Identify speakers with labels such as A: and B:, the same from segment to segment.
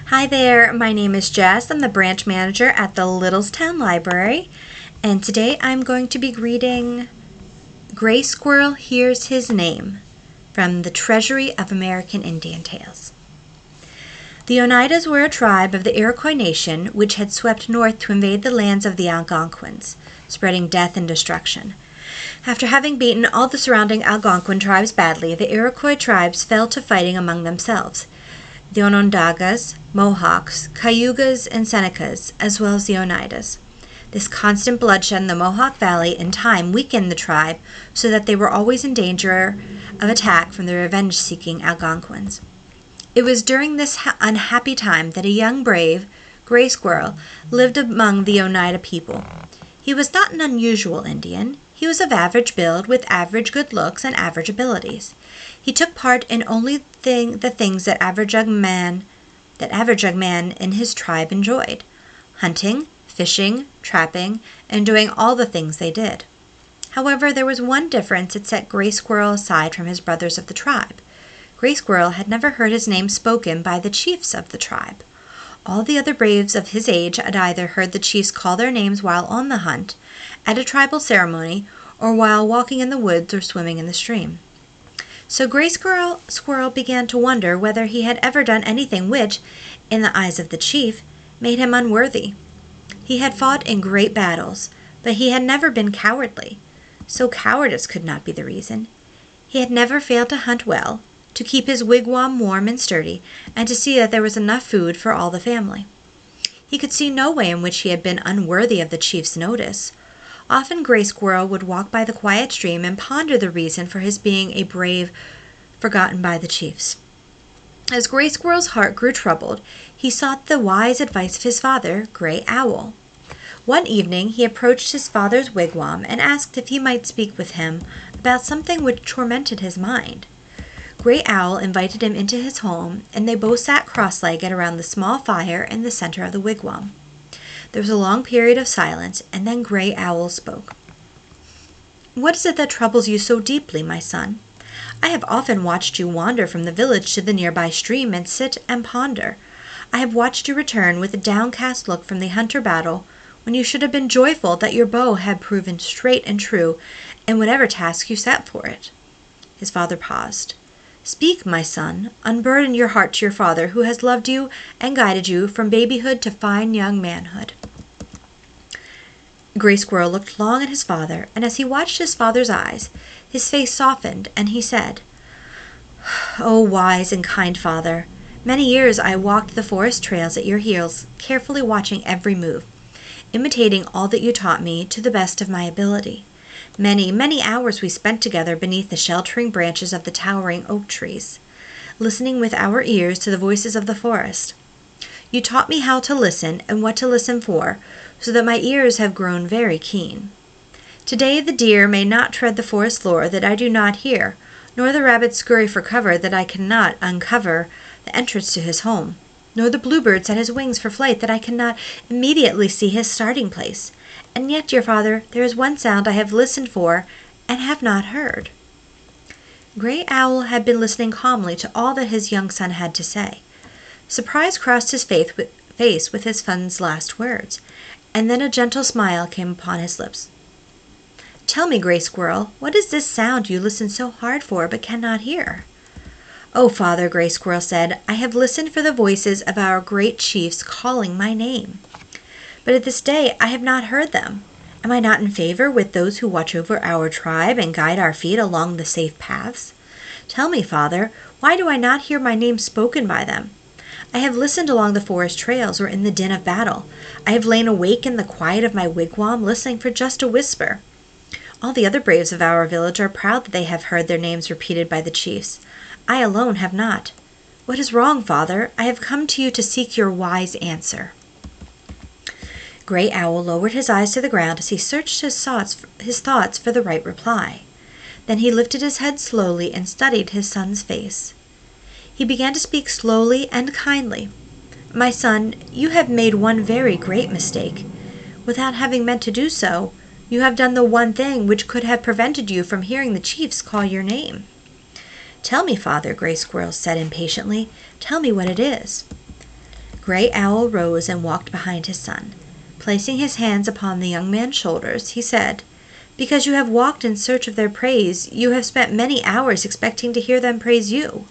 A: Hi there, my name is Jess. I'm the branch manager at the Littlestown Library, and today I'm going to be reading Gray Squirrel Hears His Name from the Treasury of American Indian Tales. The Oneidas were a tribe of the Iroquois Nation which had swept north to invade the lands of the Algonquins, spreading death and destruction. After having beaten all the surrounding Algonquin tribes badly, the Iroquois tribes fell to fighting among themselves. The Onondagas, Mohawks, Cayugas, and Senecas, as well as the Oneidas. This constant bloodshed in the Mohawk Valley in time weakened the tribe so that they were always in danger of attack from the revenge-seeking Algonquins. It was during this unhappy time that a young brave, Gray Squirrel, lived among the Oneida people. He was not an unusual Indian. He was of average build, with average good looks and average abilities. He took part in only the things that average young man in his tribe enjoyed: hunting, fishing, trapping, and doing all the things they did. However, there was one difference that set Gray Squirrel aside from his brothers of the tribe. Gray Squirrel had never heard his name spoken by the chiefs of the tribe. All the other braves of his age had either heard the chiefs call their names while on the hunt, at a tribal ceremony, or while walking in the woods or swimming in the stream. So Gray Squirrel began to wonder whether he had ever done anything which, in the eyes of the chief, made him unworthy. He had fought in great battles, but he had never been cowardly, so cowardice could not be the reason. He had never failed to hunt well, to keep his wigwam warm and sturdy, and to see that there was enough food for all the family. He could see no way in which he had been unworthy of the chief's notice. Often Gray Squirrel would walk by the quiet stream and ponder the reason for his being a brave forgotten by the chiefs. As Gray Squirrel's heart grew troubled, he sought the wise advice of his father, Gray Owl. One evening he approached his father's wigwam and asked if he might speak with him about something which tormented his mind. Gray Owl invited him into his home, and they both sat cross-legged around the small fire in the center of the wigwam. There was a long period of silence, and then Gray Owl spoke. "What is it that troubles you so deeply, my son? I have often watched you wander from the village to the nearby stream and sit and ponder. I have watched you return with a downcast look from the hunter battle, when you should have been joyful that your bow had proven straight and true in whatever task you set for it." His father paused. "Speak, my son. Unburden your heart to your father, who has loved you and guided you from babyhood to fine young manhood." Gray Squirrel looked long at his father, and as he watched his father's eyes, his face softened, and he said, "O wise and kind father, many years I walked the forest trails at your heels, carefully watching every move, imitating all that you taught me to the best of my ability. Many, many hours we spent together beneath the sheltering branches of the towering oak trees, listening with our ears to the voices of the forest. You taught me how to listen and what to listen for, so that my ears have grown very keen. Today the deer may not tread the forest floor that I do not hear, nor the rabbit scurry for cover that I cannot uncover the entrance to his home, nor the bluebird set his wings for flight that I cannot immediately see his starting place. And yet, dear father, there is one sound I have listened for and have not heard." Gray Owl had been listening calmly to all that his young son had to say. Surprise crossed his face with his son's last words, and then a gentle smile came upon his lips. "Tell me, Gray Squirrel, what is this sound you listen so hard for but cannot hear?" "Oh, father," Gray Squirrel said, "I have listened for the voices of our great chiefs calling my name. But at this day I have not heard them. Am I not in favor with those who watch over our tribe and guide our feet along the safe paths? Tell me, father, why do I not hear my name spoken by them? I have listened along the forest trails or in the din of battle. I have lain awake in the quiet of my wigwam listening for just a whisper. All the other braves of our village are proud that they have heard their names repeated by the chiefs. I alone have not. What is wrong, father? I have come to you to seek your wise answer." Gray Owl lowered his eyes to the ground as he searched his thoughts for the right reply. Then he lifted his head slowly and studied his son's face. He began to speak slowly and kindly. "My son, you have made one very great mistake. Without having meant to do so, you have done the one thing which could have prevented you from hearing the chiefs call your name." "Tell me, father," Gray Squirrel said impatiently. "Tell me what it is." Gray Owl rose and walked behind his son. Placing his hands upon the young man's shoulders, he said, "Because you have walked in search of their praise, you have spent many hours expecting to hear them praise you.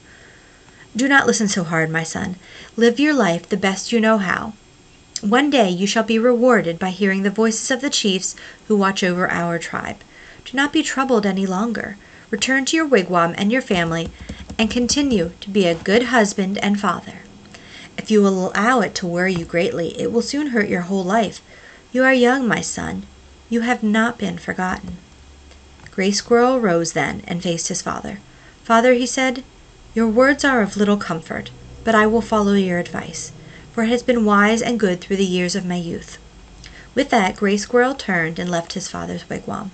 A: Do not listen so hard, my son. Live your life the best you know how. One day you shall be rewarded by hearing the voices of the chiefs who watch over our tribe. Do not be troubled any longer. Return to your wigwam and your family, and continue to be a good husband and father. If you will allow it to worry you greatly, it will soon hurt your whole life. You are young, my son. You have not been forgotten." Gray Squirrel rose then and faced his father. "Father," he said, "your words are of little comfort, but I will follow your advice, for it has been wise and good through the years of my youth." With that, Gray Squirrel turned and left his father's wigwam.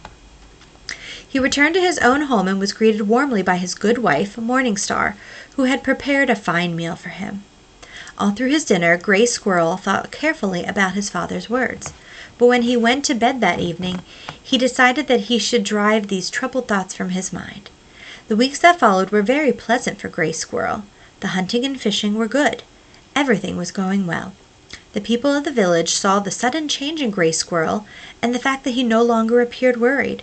A: He returned to his own home and was greeted warmly by his good wife, Morning Star, who had prepared a fine meal for him. All through his dinner, Gray Squirrel thought carefully about his father's words. But when he went to bed that evening, he decided that he should drive these troubled thoughts from his mind. The weeks that followed were very pleasant for Gray Squirrel. The hunting and fishing were good. Everything was going well. The people of the village saw the sudden change in Gray Squirrel and the fact that he no longer appeared worried.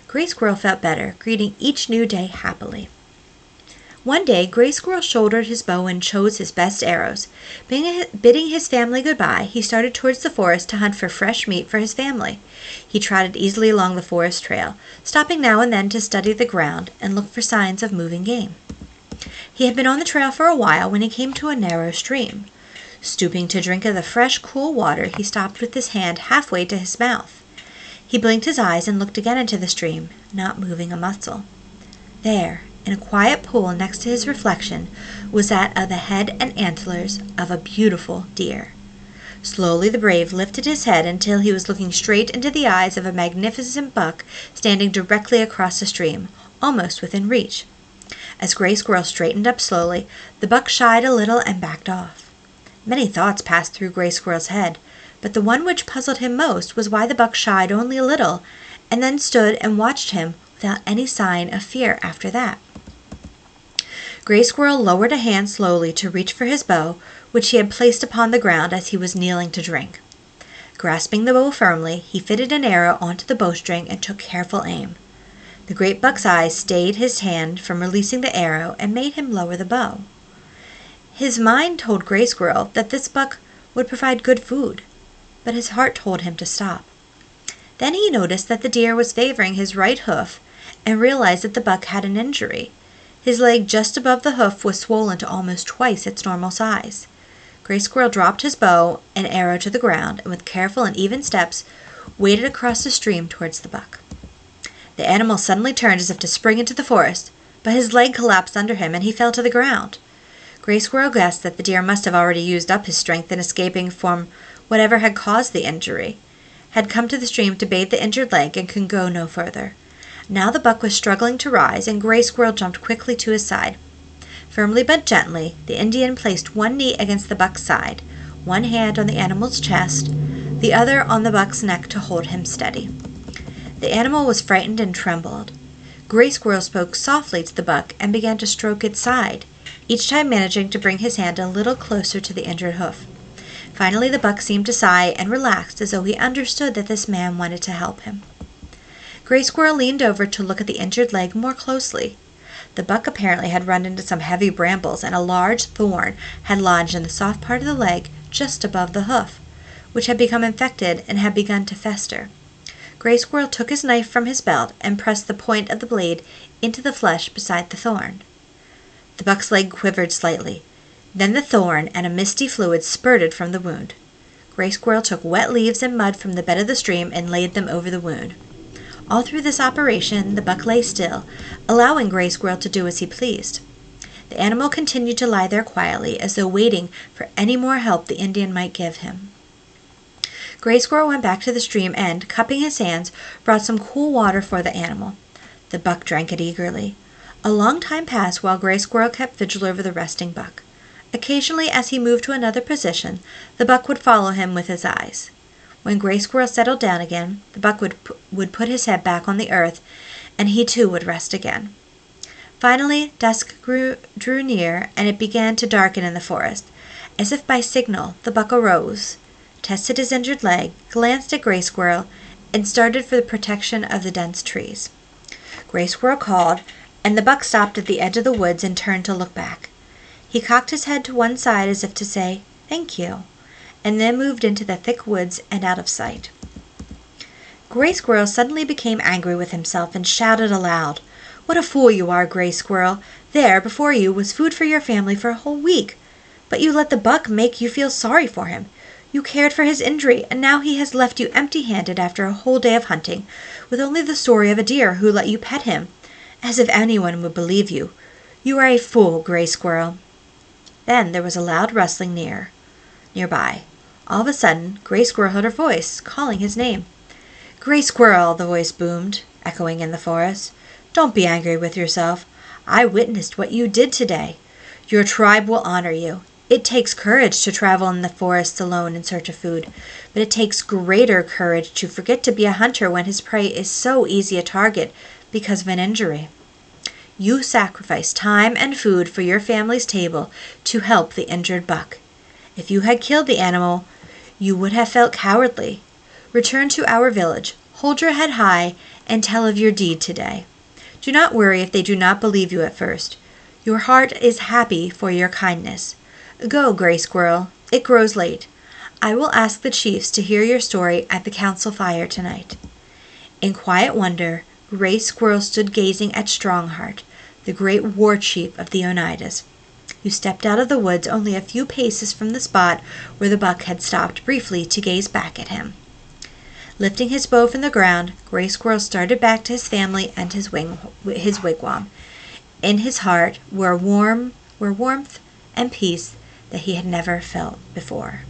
A: Gray Squirrel felt better, greeting each new day happily. One day, Gray Squirrel shouldered his bow and chose his best arrows. Bidding his family goodbye, he started towards the forest to hunt for fresh meat for his family. He trotted easily along the forest trail, stopping now and then to study the ground and look for signs of moving game. He had been on the trail for a while when he came to a narrow stream. Stooping to drink of the fresh, cool water, he stopped with his hand halfway to his mouth. He blinked his eyes and looked again into the stream, not moving a muscle. There, in a quiet pool next to his reflection, was that of the head and antlers of a beautiful deer. Slowly the brave lifted his head until he was looking straight into the eyes of a magnificent buck standing directly across the stream, almost within reach. As Gray Squirrel straightened up slowly, the buck shied a little and backed off. Many thoughts passed through Gray Squirrel's head, but the one which puzzled him most was why the buck shied only a little, and then stood and watched him without any sign of fear after that. Gray Squirrel lowered a hand slowly to reach for his bow, which he had placed upon the ground as he was kneeling to drink. Grasping the bow firmly, he fitted an arrow onto the bowstring and took careful aim. The great buck's eyes stayed his hand from releasing the arrow and made him lower the bow. His mind told Gray Squirrel that this buck would provide good food, but his heart told him to stop. Then he noticed that the deer was favoring his right hoof and realized that the buck had an injury. His leg just above the hoof was swollen to almost twice its normal size. Gray Squirrel dropped his bow and arrow to the ground and with careful and even steps waded across the stream towards the buck. The animal suddenly turned as if to spring into the forest, but his leg collapsed under him and he fell to the ground. Gray Squirrel guessed that the deer must have already used up his strength in escaping from whatever had caused the injury, had come to the stream to bathe the injured leg and could go no further. Now the buck was struggling to rise, and Gray Squirrel jumped quickly to his side. Firmly but gently, the Indian placed one knee against the buck's side, one hand on the animal's chest, the other on the buck's neck to hold him steady. The animal was frightened and trembled. Gray Squirrel spoke softly to the buck and began to stroke its side, each time managing to bring his hand a little closer to the injured hoof. Finally, the buck seemed to sigh and relaxed as though he understood that this man wanted to help him. Gray Squirrel leaned over to look at the injured leg more closely. The buck apparently had run into some heavy brambles, and a large thorn had lodged in the soft part of the leg just above the hoof, which had become infected and had begun to fester. Gray Squirrel took his knife from his belt and pressed the point of the blade into the flesh beside the thorn. The buck's leg quivered slightly. Then the thorn and a misty fluid spurted from the wound. Gray Squirrel took wet leaves and mud from the bed of the stream and laid them over the wound. All through this operation, the buck lay still, allowing Gray Squirrel to do as he pleased. The animal continued to lie there quietly, as though waiting for any more help the Indian might give him. Gray Squirrel went back to the stream and, cupping his hands, brought some cool water for the animal. The buck drank it eagerly. A long time passed while Gray Squirrel kept vigil over the resting buck. Occasionally, as he moved to another position, the buck would follow him with his eyes. When Gray Squirrel settled down again, the buck would put his head back on the earth, and he too would rest again. Finally, dusk drew near, and it began to darken in the forest. As if by signal, the buck arose, tested his injured leg, glanced at Gray Squirrel, and started for the protection of the dense trees. Gray Squirrel called, and the buck stopped at the edge of the woods and turned to look back. He cocked his head to one side as if to say, "Thank you," and then moved into the thick woods and out of sight. Gray Squirrel suddenly became angry with himself and shouted aloud, "What a fool you are, Gray Squirrel! There, before you, was food for your family for a whole week. But you let the buck make you feel sorry for him. You cared for his injury, and now he has left you empty-handed after a whole day of hunting, with only the story of a deer who let you pet him. As if anyone would believe you. You are a fool, Gray Squirrel." Then there was a loud rustling nearby. All of a sudden, Gray Squirrel heard a voice calling his name. "Gray Squirrel," the voice boomed, echoing in the forest. "Don't be angry with yourself. I witnessed what you did today. Your tribe will honor you. It takes courage to travel in the forests alone in search of food, but it takes greater courage to forget to be a hunter when his prey is so easy a target because of an injury. You sacrificed time and food for your family's table to help the injured buck. If you had killed the animal, you would have felt cowardly. Return to our village, hold your head high, and tell of your deed today. Do not worry if they do not believe you at first. Your heart is happy for your kindness. Go, Gray Squirrel. It grows late. I will ask the chiefs to hear your story at the council fire tonight." In quiet wonder, Gray Squirrel stood gazing at Strongheart, the great war chief of the Oneidas, who stepped out of the woods only a few paces from the spot where the buck had stopped briefly to gaze back at him. Lifting his bow from the ground, Gray Squirrel started back to his family and his wigwam. In his heart were warmth and peace that he had never felt before.